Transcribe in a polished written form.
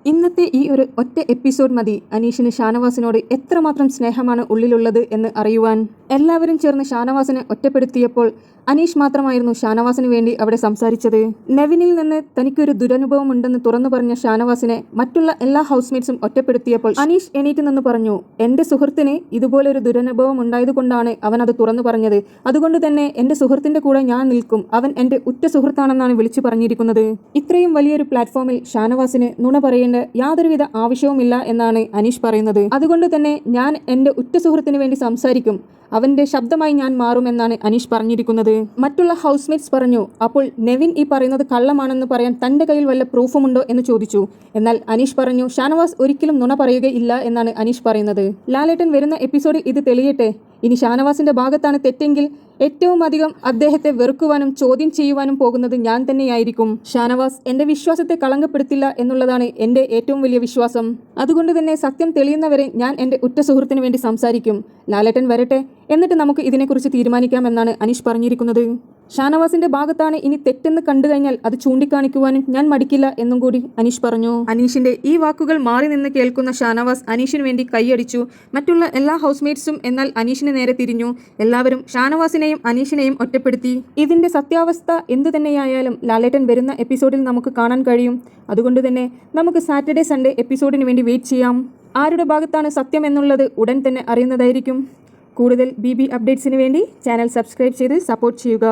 ഇന്നത്തെ ഈ ഒരു ഒറ്റ എപ്പിസോഡ് മതി അനീഷിന് ഷാനവാസിനോട് എത്രമാത്രം സ്നേഹമാണ് ഉള്ളിലുള്ളത് എന്ന് അറിയുവാൻ. എല്ലാവരും ചേർന്ന് ഷാനവാസിനെ ഒറ്റപ്പെടുത്തിയപ്പോൾ അനീഷ് മാത്രമായിരുന്നു ഷാനവാസിന് വേണ്ടി അവിടെ സംസാരിച്ചത്. നെവിനിൽ നിന്ന് തനിക്കൊരു ദുരനുഭവം ഉണ്ടെന്ന് തുറന്നു പറഞ്ഞ ഷാനവാസിനെ മറ്റുള്ള എല്ലാ ഹൗസ്മേറ്റ്സും ഒറ്റപ്പെടുത്തിയപ്പോൾ അനീഷ് എണീറ്റ് നിന്ന് പറഞ്ഞു, എന്റെ സുഹൃത്തിന് ഇതുപോലൊരു ദുരനുഭവം ഉണ്ടായതുകൊണ്ടാണ് അവൻ അത് തുറന്നു പറഞ്ഞത്. അതുകൊണ്ട് തന്നെ എന്റെ സുഹൃത്തിന്റെ കൂടെ ഞാൻ നിൽക്കും. അവൻ എന്റെ ഉറ്റ സുഹൃത്താണെന്നാണ് വിളിച്ചു പറഞ്ഞിരിക്കുന്നത്. ഇത്രയും വലിയൊരു പ്ലാറ്റ്ഫോമിൽ ഷാനവാസിന് നുണ പറയേണ്ട യാതൊരുവിധ ആവശ്യവുമില്ല എന്നാണ് അനീഷ് പറയുന്നത്. അതുകൊണ്ട് തന്നെ ഞാൻ എന്റെ ഉറ്റ സുഹൃത്തിന് വേണ്ടി സംസാരിക്കും. അവന്റെ ശബ്ദമായി ഞാൻ മാറുമെന്നാണ് അനീഷ് പറഞ്ഞിരിക്കുന്നത്. മറ്റുള്ള ഹൗസ്മേറ്റ്സ് പറഞ്ഞു, അപ്പോൾ നെവിൻ ഈ പറയുന്നത് കള്ളമാണെന്ന് പറയാൻ തന്റെ കയ്യിൽ വല്ല പ്രൂഫുമുണ്ടോ എന്ന് ചോദിച്ചു. എന്നാൽ അനീഷ് പറഞ്ഞു, ഷാനവാസ് ഒരിക്കലും നുണ പറയുകയില്ല എന്നാണ് അനീഷ് പറയുന്നത്. ലാലേട്ടൻ വരുന്ന എപ്പിസോഡിൽ ഇത് തെളിയട്ടെ. ഇനി ഷാനവാസിന്റെ ഭാഗത്താണ് തെറ്റെങ്കിൽ ഏറ്റവും അധികം അദ്ദേഹത്തെ വെറുക്കുവാനും ചോദ്യം ചെയ്യുവാനും പോകുന്നത് ഞാൻ തന്നെയായിരിക്കും. ഷാനവാസ് എന്റെ വിശ്വാസത്തെ കളങ്കപ്പെടുത്തില്ല എന്നുള്ളതാണ് എന്റെ ഏറ്റവും വലിയ വിശ്വാസം. അതുകൊണ്ട് തന്നെ സത്യം തെളിയുന്നവരെ ഞാൻ എന്റെ ഉറ്റ സുഹൃത്തിന് വേണ്ടി സംസാരിക്കും. ലാലേട്ടൻ വരട്ടെ, എന്നിട്ട് നമുക്ക് ഇതിനെക്കുറിച്ച് തീരുമാനിക്കാമെന്നാണ് അനീഷ് പറഞ്ഞിരിക്കുന്നത്. ഷാനവാസിന്റെ ഭാഗത്താണ് ഇനി തെറ്റെന്ന് കണ്ടു കഴിഞ്ഞാൽ അത് ചൂണ്ടിക്കാണിക്കുവാനും ഞാൻ മടിക്കില്ല എന്നും കൂടി അനീഷ് പറഞ്ഞു. അനീഷിന്റെ ഈ വാക്കുകൾ മാറി നിന്ന് കേൾക്കുന്ന ഷാനവാസ് അനീഷിന് വേണ്ടി കൈയടിച്ചു. മറ്റുള്ള എല്ലാ ഹൗസ്മേറ്റ്സും എന്നാൽ അനീഷിന് നേരെ തിരിഞ്ഞു. എല്ലാവരും ഷാനവാസിനെയും അനീഷിനെയും ഒറ്റപ്പെടുത്തി. ഇതിന്റെ സത്യാവസ്ഥ എന്തു തന്നെയായാലും ലാലേട്ടൻ വരുന്ന എപ്പിസോഡിൽ നമുക്ക് കാണാൻ കഴിയും. അതുകൊണ്ട് തന്നെ നമുക്ക് സാറ്റർഡേ സൺഡേ എപ്പിസോഡിന് വേണ്ടി വെയിറ്റ് ചെയ്യാം. ആരുടെ ഭാഗത്താണ് സത്യം എന്നുള്ളത് ഉടൻ തന്നെ അറിയുന്നതായിരിക്കും. കൂടുതൽ BB അപ്ഡേറ്റ്സിന് വേണ്ടി ചാനൽ സബ്സ്ക്രൈബ് ചെയ്ത് സപ്പോർട്ട് ചെയ്യുക.